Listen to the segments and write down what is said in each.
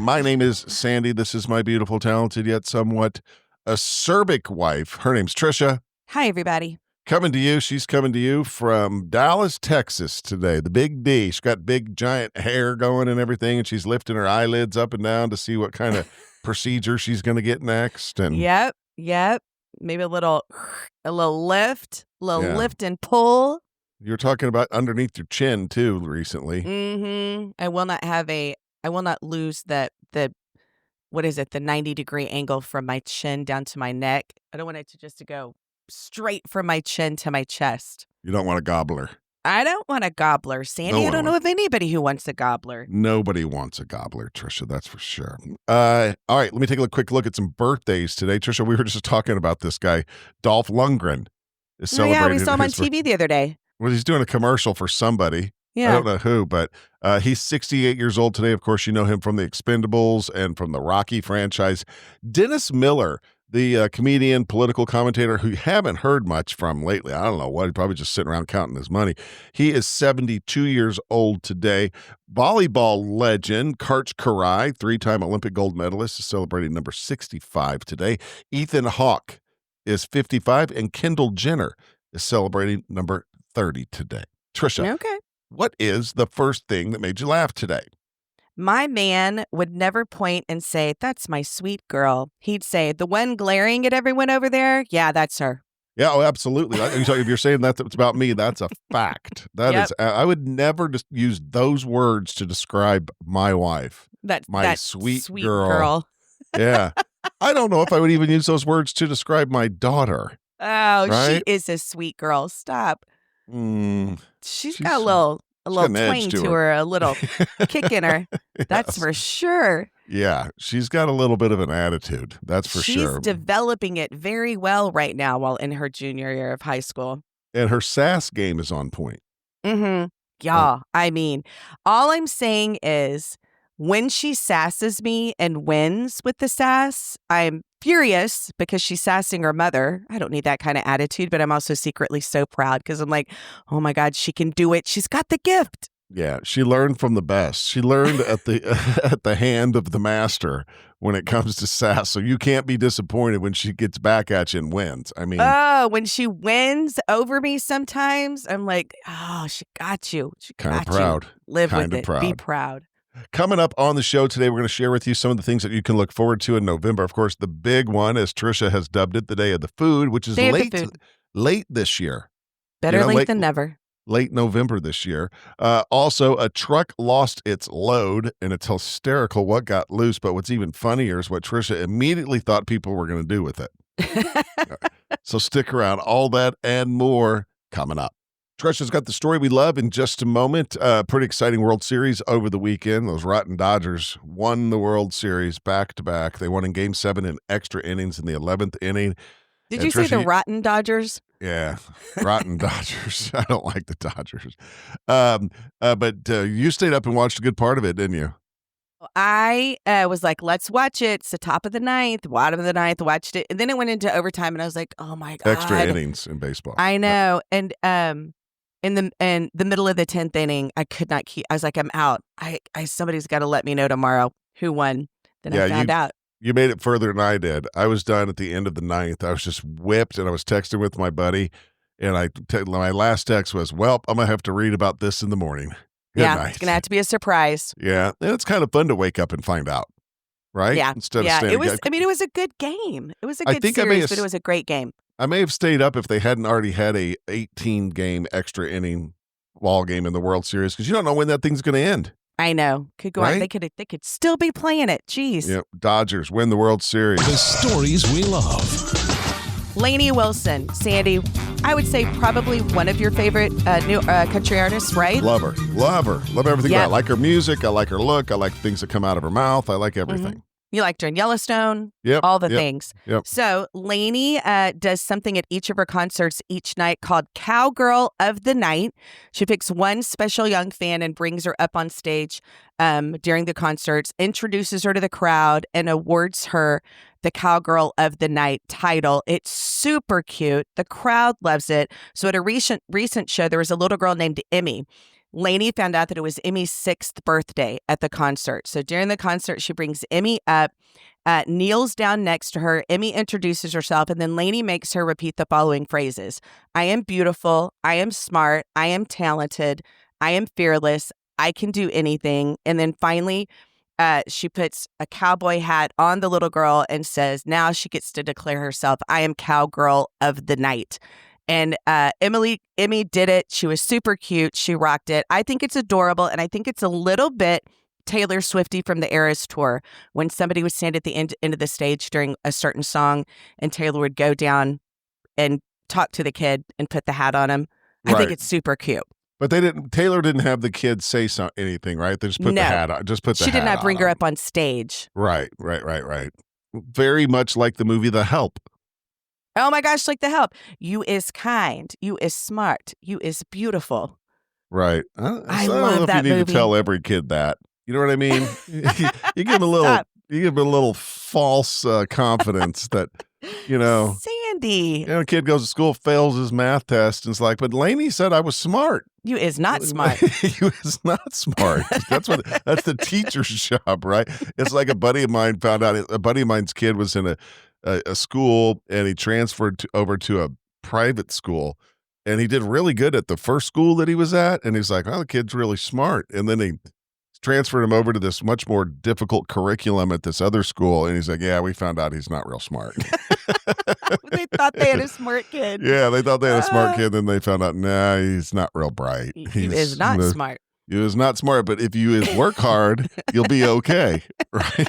My name is Sandy. This is my beautiful, talented, yet somewhat acerbic wife. Her name's Tricia. Hi, everybody. Coming to you. She's coming to you from Dallas, Texas today. The Big D. She's got big, giant hair going and everything, and she's lifting her eyelids up and down to see what kind of procedure she's going to get next. And Yep. Maybe a little lift, lift and pull. You're talking about underneath your chin too recently. Mm-hmm. I will not lose the 90-degree angle from my chin down to my neck. I don't want it to go straight from my chin to my chest. You don't want a gobbler. I don't want a gobbler, Sandy. I don't know of anybody who wants a gobbler. Nobody wants a gobbler, Tricia, that's for sure. All right, let me take a quick look at some birthdays today. Tricia, we were just talking about this guy, Dolph Lundgren. Is celebrating. Yeah, we saw him on TV the other day. Well, he's doing a commercial for somebody. Yeah. I don't know who, but he's 68 years old today. Of course, you know him from the Expendables and from the Rocky franchise. Dennis Miller, the comedian, political commentator who you haven't heard much from lately. I don't know what. He's probably just sitting around counting his money. He is 72 years old today. Volleyball legend Karch Kiraly, three-time Olympic gold medalist, is celebrating number 65 today. Ethan Hawke is 55, and Kendall Jenner is celebrating number 30 today. Tricia, okay. What is the first thing that made you laugh today? My man would never point and say, "That's my sweet girl." He'd say, "The one glaring at everyone over there? Yeah, that's her." Yeah, oh, absolutely. If you're saying that it's about me, that's a fact. That is. I would never just use those words to describe my wife. That sweet girl. Yeah. I don't know if I would even use those words to describe my daughter. Oh, right? She is a sweet girl. Stop. She's got a little twang to her, a little kick in her. That's for sure. Yeah, she's got a little bit of an attitude. That's for sure. She's developing it very well right now while in her junior year of high school. And her sass game is on point. Mm-hmm. Yeah, I mean, all I'm saying is when she sasses me and wins with the sass, I'm furious because she's sassing her mother. I don't need that kind of attitude, but I'm also secretly so proud because I'm like, oh my God, she can do it. She's got the gift. Yeah, she learned from the best. She learned at the hand of the master when it comes to sass. So you can't be disappointed when she gets back at you and wins. I mean, when she wins over me sometimes, I'm like, oh, she got you. She kind got of proud. You. Live kind with of it. Proud. Be proud. Coming up on the show today, we're going to share with you some of the things that you can look forward to in November. Of course, the big one, as Tricia has dubbed it, the Day of the Food, which is late this year. Better late than never. Late November this year. Also, a truck lost its load, and it's hysterical what got loose. But what's even funnier is what Tricia immediately thought people were going to do with it. So stick around. All that and more coming up. Tricia's got the story we love in just a moment. Pretty exciting World Series over the weekend. Those rotten Dodgers won the World Series back-to-back. They won in Game 7 in extra innings in the 11th inning. Did you say the rotten Dodgers? Yeah, rotten Dodgers. I don't like the Dodgers. But you stayed up and watched a good part of it, didn't you? I was like, let's watch it. It's the top of the ninth, bottom of the ninth, watched it. And then it went into overtime, and I was like, oh, my God. Extra innings in baseball. I know. And in the middle of the 10th inning, I could not keep. I was like, I'm out. Somebody's got to let me know tomorrow who won. Then I found out. You made it further than I did. I was done at the end of the ninth. I was just whipped, and I was texting with my buddy, and my last text was, well, I'm going to have to read about this in the morning. Good night. It's going to have to be a surprise. Yeah, and it's kind of fun to wake up and find out, right? Yeah, Instead of standing. It was a good game. It was a good series, but it was a great game. I may have stayed up if they hadn't already had a 18-game extra inning ball game in the World Series, because you don't know when that thing's going to end. I know. Could go on. They could still be playing it. Jeez. Yep. Dodgers win the World Series. The stories we love. Lainey Wilson, Sandy, I would say probably one of your favorite new country artists, right? Love her. Love everything about her. I like her music. I like her look. I like things that come out of her mouth. I like everything. Mm-hmm. You liked her in Yellowstone, yep, all the things. Yep. So Lainey does something at each of her concerts each night called Cowgirl of the Night. She picks one special young fan and brings her up on stage during the concerts, introduces her to the crowd, and awards her the Cowgirl of the Night title. It's super cute. The crowd loves it. So at a recent show, there was a little girl named Emmy Lainey found out that it was Emmy's 6th birthday at the concert. So during the concert, she brings Emmy up, kneels down next to her. Emmy introduces herself, and then Lainey makes her repeat the following phrases. I am beautiful. I am smart. I am talented. I am fearless. I can do anything. And then finally, she puts a cowboy hat on the little girl and says, now she gets to declare herself, I am Cowgirl of the night. And Emmy did it. She was super cute. She rocked it. I think it's adorable. And I think it's a little bit Taylor Swifty from the Eras Tour, when somebody would stand at the end of the stage during a certain song and Taylor would go down and talk to the kid and put the hat on him. I think it's super cute. But Taylor didn't have the kid say anything, right? They just put the hat on. She did not bring her up on stage. Right. Very much like the movie The Help. Oh my gosh, like The Help. You is kind. You is smart. You is beautiful. Right. I don't love know if that you need movie. to tell every kid that. You know what I mean? You give them a little false confidence that, Sandy. A kid goes to school, fails his math test, and it's like, but Lainey said I was smart. You is not smart. You is not smart. That's the teacher's job, right? It's like a buddy of mine found out. A buddy of mine's kid was in a school, and he transferred over to a private school, and he did really good at the first school that he was at, and he's like, oh, the kid's really smart. And then he transferred him over to this much more difficult curriculum at this other school, and he's like, yeah, we found out he's not real smart. They thought they had a smart kid. Yeah, they thought they had a smart kid, then they found out, nah, he's not real bright. He is not smart. He is not smart, but if you work hard, you'll be okay, right?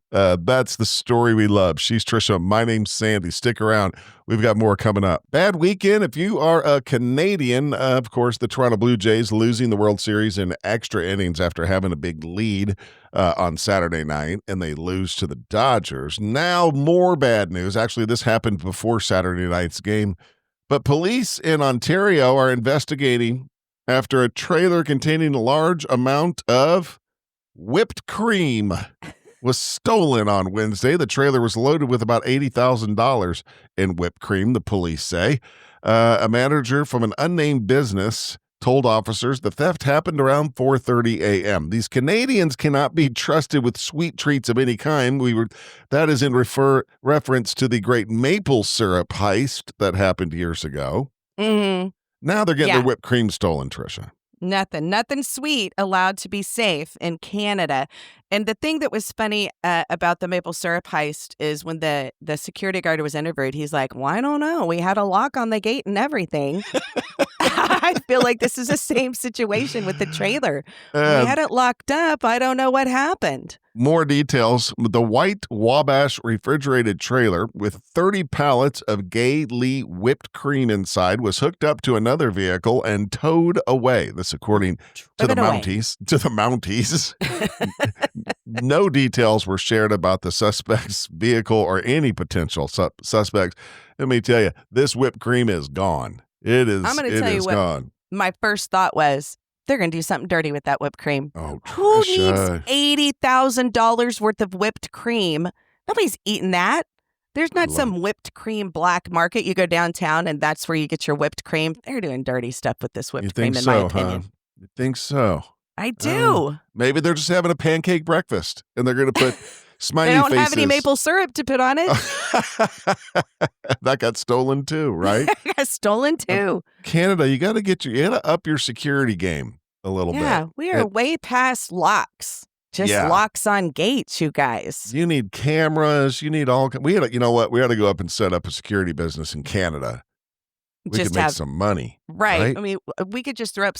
That's the story we love. She's Tricia. My name's Sandy. Stick around. We've got more coming up. Bad weekend. If you are a Canadian, of course, the Toronto Blue Jays losing the World Series in extra innings after having a big lead on Saturday night, and they lose to the Dodgers. Now, more bad news. Actually, this happened before Saturday night's game, but police in Ontario are investigating after a trailer containing a large amount of whipped cream was stolen on Wednesday. The trailer was loaded with about $80,000 in whipped cream, the police say. A manager from an unnamed business told officers the theft happened around 4:30 a.m. These Canadians cannot be trusted with sweet treats of any kind. That is in reference to the great maple syrup heist that happened years ago. Mm-hmm. Now they're getting their whipped cream stolen, Tricia. Nothing sweet allowed to be safe in Canada. And the thing that was funny about the maple syrup heist is when the security guard was interviewed, he's like, well, I don't know. We had a lock on the gate and everything. I feel like this is the same situation with the trailer. We had it locked up. I don't know what happened. More details. The white Wabash refrigerated trailer with 30 pallets of Gay Lee whipped cream inside was hooked up to another vehicle and towed away. This according to the Mounties. No details were shared about the suspect's vehicle or any potential suspects. Let me tell you, this whipped cream is gone. It is. I'm going to tell you what gone. My first thought was, they're going to do something dirty with that whipped cream. Oh, who Tricia. needs $80,000 worth of whipped cream? Nobody's eating that. There's not some whipped cream black market. You go downtown and that's where you get your whipped cream. They're doing dirty stuff with this whipped cream, in my opinion. Huh? You think so? I do. Maybe they're just having a pancake breakfast and they're going to put smiley faces. They don't faces. have any maple syrup to put on it. That got stolen too, right? Got stolen too. Canada, you got to up your security game a little bit. Yeah, we are way past locks. Just locks on gates, you guys. You need cameras. You need all. You know what? We ought to go up and set up a security business in Canada. We could make some money. Right. I mean, we could just throw up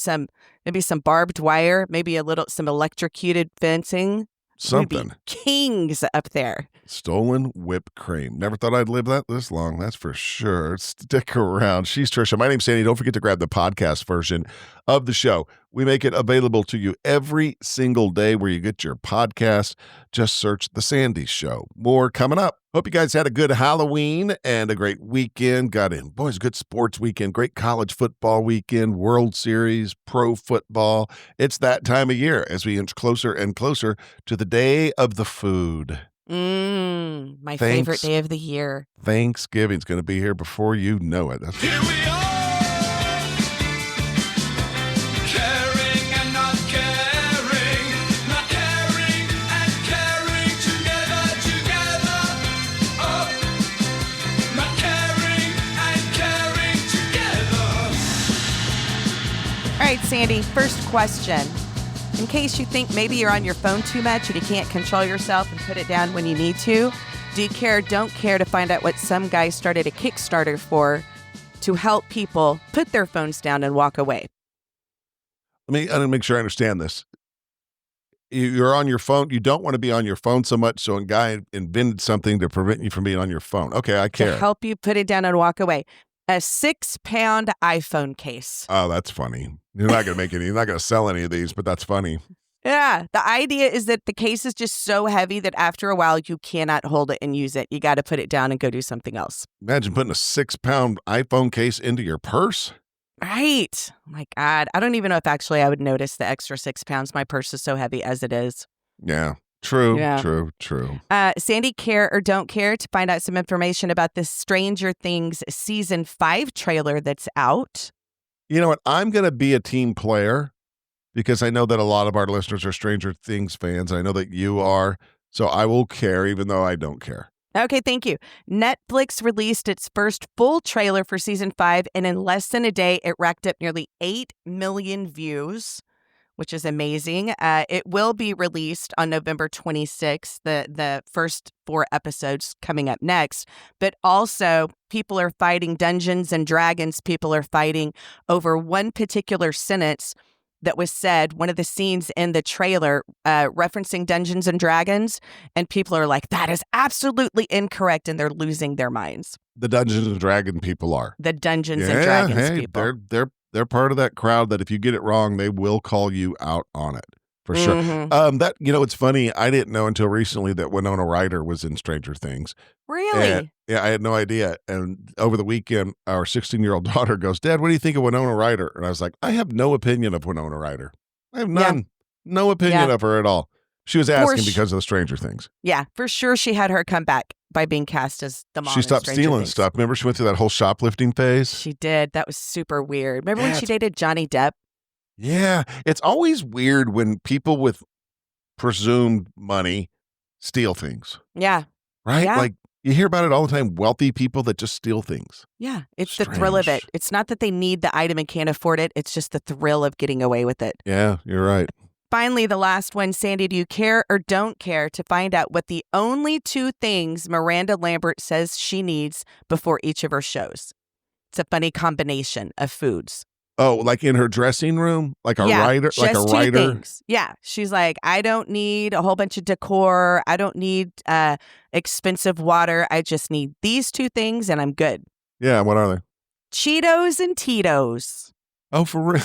maybe some barbed wire, maybe some electrocuted fencing. Something. We'd be kings up there. Stolen whipped cream. Never thought I'd live that this long. That's for sure. Stick around. She's Tricia. My name's Sandy. Don't forget to grab the podcast version of the show. We make it available to you every single day where you get your podcast. Just search The Sandy Show. More coming up. Hope you guys had a good Halloween and a great weekend. Got in, boys, good sports weekend, great college football weekend, World Series, pro football. It's that time of year as we inch closer and closer to the day of the food. My favorite day of the year. Thanksgiving's going to be here before you know it. That's Here we are. Sandy, first question. In case you think maybe you're on your phone too much and you can't control yourself and put it down when you need to, do you care or don't care to find out what some guy started a Kickstarter for to help people put their phones down and walk away? I gotta make sure I understand this. You're on your phone. You don't want to be on your phone so much. So a guy invented something to prevent you from being on your phone. Okay, I care. To help you put it down and walk away. A 6-pound iPhone case. Oh, that's funny. You're not going to make any, you're not going to sell any of these, but that's funny. Yeah. The idea is that the case is just so heavy that after a while, you cannot hold it and use it. You got to put it down and go do something else. Imagine putting a 6-pound iPhone case into your purse. Right. Oh my God. I don't even know if actually I would notice the extra 6 pounds. My purse is so heavy as it is. Yeah. True. Yeah. True. Sandy, care or don't care to find out some information about this Stranger Things season 5 trailer that's out? You know what? I'm going to be a team player because I know that a lot of our listeners are Stranger Things fans. I know that you are. So I will care even though I don't care. Okay, thank you. Netflix released its first full trailer for season 5, and in less than a day, it racked up nearly 8 million views, which is amazing. It will be released on November 26th, the first 4 episodes coming up next. But also, people are fighting Dungeons and Dragons. People are fighting over one particular sentence that was said, one of the scenes in the trailer referencing Dungeons and Dragons, and people are like, that is absolutely incorrect, and they're losing their minds. The Dungeons and Dragons people are. The Dungeons and Dragons people. They're part of that crowd that if you get it wrong, they will call you out on it. For sure. Mm-hmm. It's funny. I didn't know until recently that Winona Ryder was in Stranger Things. Really? And, yeah, I had no idea. And over the weekend, our 16-year-old daughter goes, Dad, what do you think of Winona Ryder? And I was like, I have no opinion of Winona Ryder. I have none. Yeah. No opinion of her at all. She was asking because of the Stranger Things. Yeah, for sure she had her come back by being cast as the mom. She stopped stealing Things. Stuff. Remember she went through that whole shoplifting phase? She did. That was super weird. Remember when she dated Johnny Depp? Yeah. It's always weird when people with presumed money steal things. Yeah. Right? Yeah. Like you hear about it all the time. Wealthy people that just steal things. Yeah. It's the thrill of it. It's not that they need the item and can't afford it. It's just the thrill of getting away with it. Yeah, you're right. Finally, the last one, Sandy, do you care or don't care to find out what the only 2 things Miranda Lambert says she needs before each of her shows? It's a funny combination of foods. Oh, like in her dressing room? Like a writer? Like a writer? 2 things. Yeah. She's like, I don't need a whole bunch of decor. I don't need expensive water. I just need these 2 things and I'm good. Yeah. What are they? Cheetos and Tito's. Oh, for real?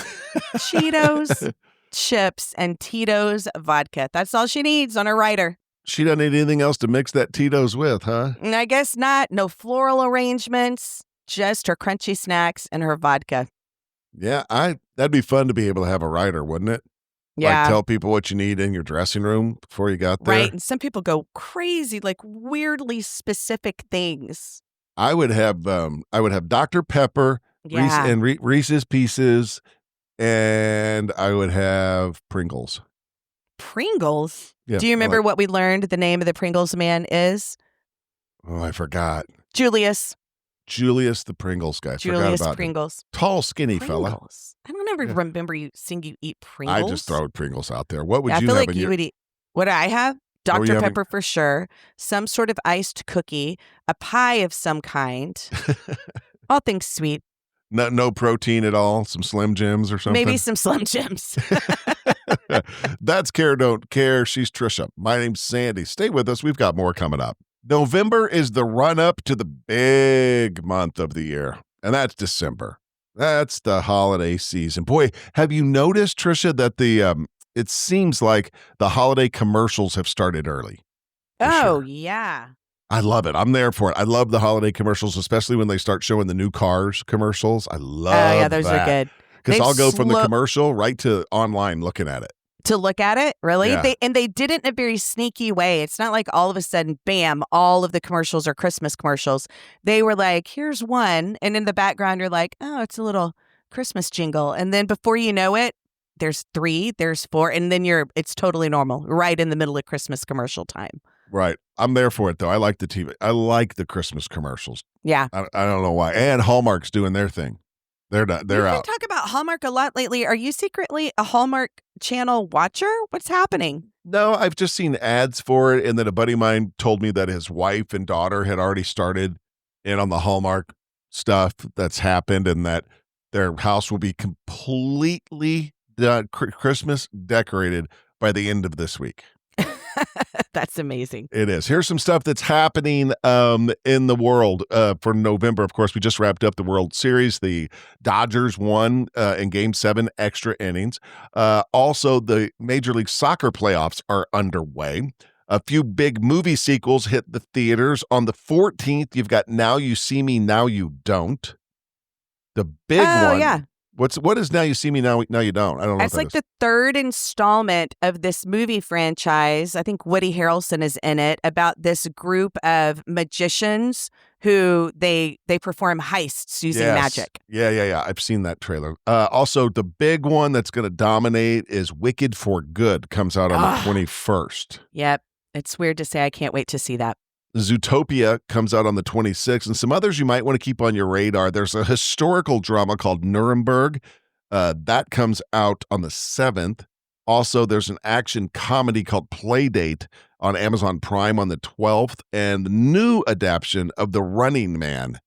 Cheetos, chips, and Tito's vodka. That's all she needs on her writer. She doesn't need anything else to mix that Tito's with, huh? I guess not. No floral arrangements. Just her crunchy snacks and her vodka. Yeah, that'd be fun to be able to have a writer, wouldn't it? Yeah. Like tell people what you need in your dressing room before you got there. Right. And some people go crazy, like weirdly specific things. I would have Dr. Pepper, Reese's Pieces, and I would have Pringles. Pringles? Yeah, do you remember what we learned the name of the Pringles man is? Oh, I forgot. Julius the Pringles guy. Julius forgot about Pringles. Him. Tall, skinny Pringles. fella. I don't ever remember seeing you eat Pringles. I just throw Pringles out there. What would you I have? feel like you would eat. What do I have? Dr. Pepper for sure. Some sort of iced cookie. A pie of some kind. All things sweet. No protein at all. Some Slim Jims or something. Maybe some Slim Jims. That's Care Don't Care. She's Tricia. My name's Sandy. Stay with us. We've got more coming up. November is the run-up to the big month of the year, and that's December. That's the holiday season. Boy, have you noticed, Tricia, that it seems like the holiday commercials have started early. Oh, yeah. I love it. I'm there for it. I love the holiday commercials, especially when they start showing the new cars commercials. I love that. Oh, yeah, those are good. Because I'll go from the commercial right to online looking at it. To look at it? Really? Yeah. They did it in a very sneaky way. It's not like all of a sudden, bam, all of the commercials are Christmas commercials. They were like, here's one. And in the background, you're like, oh, it's a little Christmas jingle. And then before you know it, there's 3, there's 4. And then it's totally normal, right in the middle of Christmas commercial time. Right. I'm there for it, though. I like the TV. I like the Christmas commercials. Yeah. I don't know why. And Hallmark's doing their thing. They're not. We've They're been out. talking about Hallmark a lot lately. Are you secretly a Hallmark Channel watcher? What's happening? No, I've just seen ads for it, and then a buddy of mine told me that his wife and daughter had already started in on the Hallmark stuff that's happened, and that their house will be completely Christmas decorated by the end of this week. That's amazing. It is. Here's some stuff that's happening in the world for November. Of course, we just wrapped up the World Series. The Dodgers won in Game 7 extra innings. Also, the Major League Soccer playoffs are underway. A few big movie sequels hit the theaters. On the 14th, you've got Now You See Me, Now You Don't. The big one. Yeah. What is Now You See Me, Now You Don't? I don't know. It's like the third installment of this movie franchise. I think Woody Harrelson is in it, about this group of magicians who they perform heists using magic. Yeah. I've seen that trailer. Also, the big one that's going to dominate is Wicked for Good. Comes out on the 21st. Yep. It's weird to say. I can't wait to see that. Zootopia comes out on the 26th, and some others you might want to keep on your radar. There's a historical drama called Nuremberg. That comes out on the 7th. Also, there's an action comedy called Playdate on Amazon Prime on the 12th, and the new adaptation of The Running Man.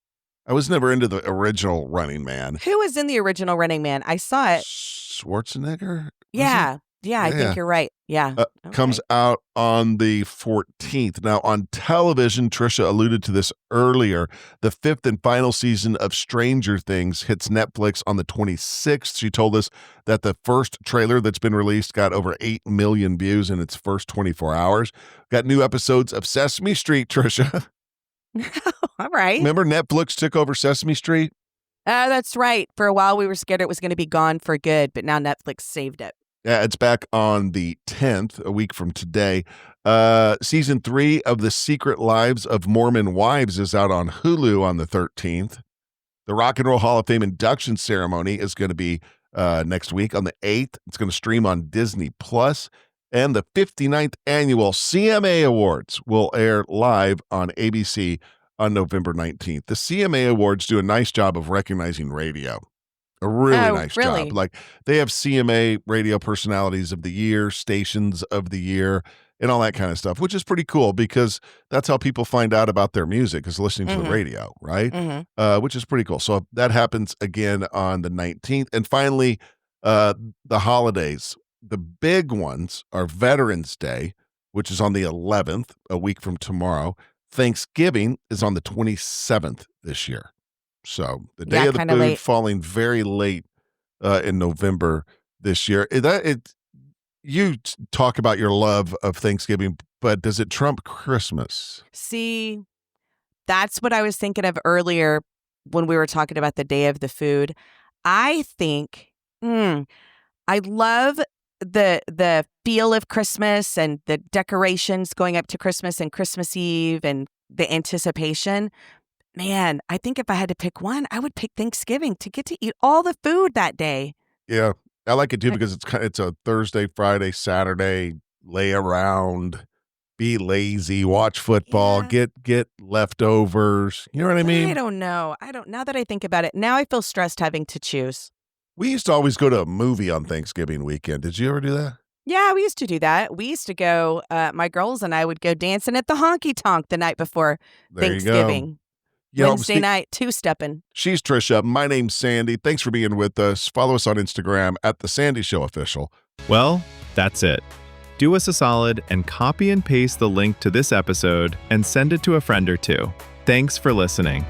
I was never into the original Running Man. Who was in the original Running Man? I saw it. Schwarzenegger? Yeah, I think you're right. Yeah. Comes out on the 14th. Now, on television, Tricia alluded to this earlier. The 5th and final season of Stranger Things hits Netflix on the 26th. She told us that the first trailer that's been released got over 8 million views in its first 24 hours. Got new episodes of Sesame Street, Tricia. All right. Remember Netflix took over Sesame Street? That's right. For a while, we were scared it was going to be gone for good, but now Netflix saved it. Yeah, it's back on the 10th, a week from today. Season 3 of The Secret Lives of Mormon Wives is out on Hulu on the 13th. The Rock and Roll Hall of Fame induction ceremony is going to be next week on the 8th. It's going to stream on Disney+. And the 59th annual CMA Awards will air live on ABC on November 19th. The CMA Awards do a nice job of recognizing radio. A really nice job. Like, they have CMA radio personalities of the year, stations of the year, and all that kind of stuff, which is pretty cool because that's how people find out about their music, is listening to the radio, right? Which is pretty cool. So that happens again on the 19th. And finally, the holidays. The big ones are Veterans Day, which is on the 11th, a week from tomorrow. Thanksgiving is on the 27th this year. So the Day of the Food late. Falling very late in November this year. You talk about your love of Thanksgiving, but does it trump Christmas? See, that's what I was thinking of earlier when we were talking about the Day of the Food. I think I love the feel of Christmas and the decorations going up to Christmas and Christmas Eve and the anticipation. Man, I think if I had to pick one, I would pick Thanksgiving, to get to eat all the food that day. Yeah, I like it too because it's a Thursday, Friday, Saturday, lay around, be lazy, watch football, get leftovers. You know what I mean? I don't know. Now that I think about it, now I feel stressed having to choose. We used to always go to a movie on Thanksgiving weekend. Did you ever do that? Yeah, we used to do that. We used to go, my girls and I would go dancing at the honky tonk the night before Thanksgiving. Wednesday night, two-stepping. She's Tricia. My name's Sandy. Thanks for being with us. Follow us on Instagram at The Sandy Show Official. Well, that's it. Do us a solid and copy and paste the link to this episode and send it to a friend or two. Thanks for listening.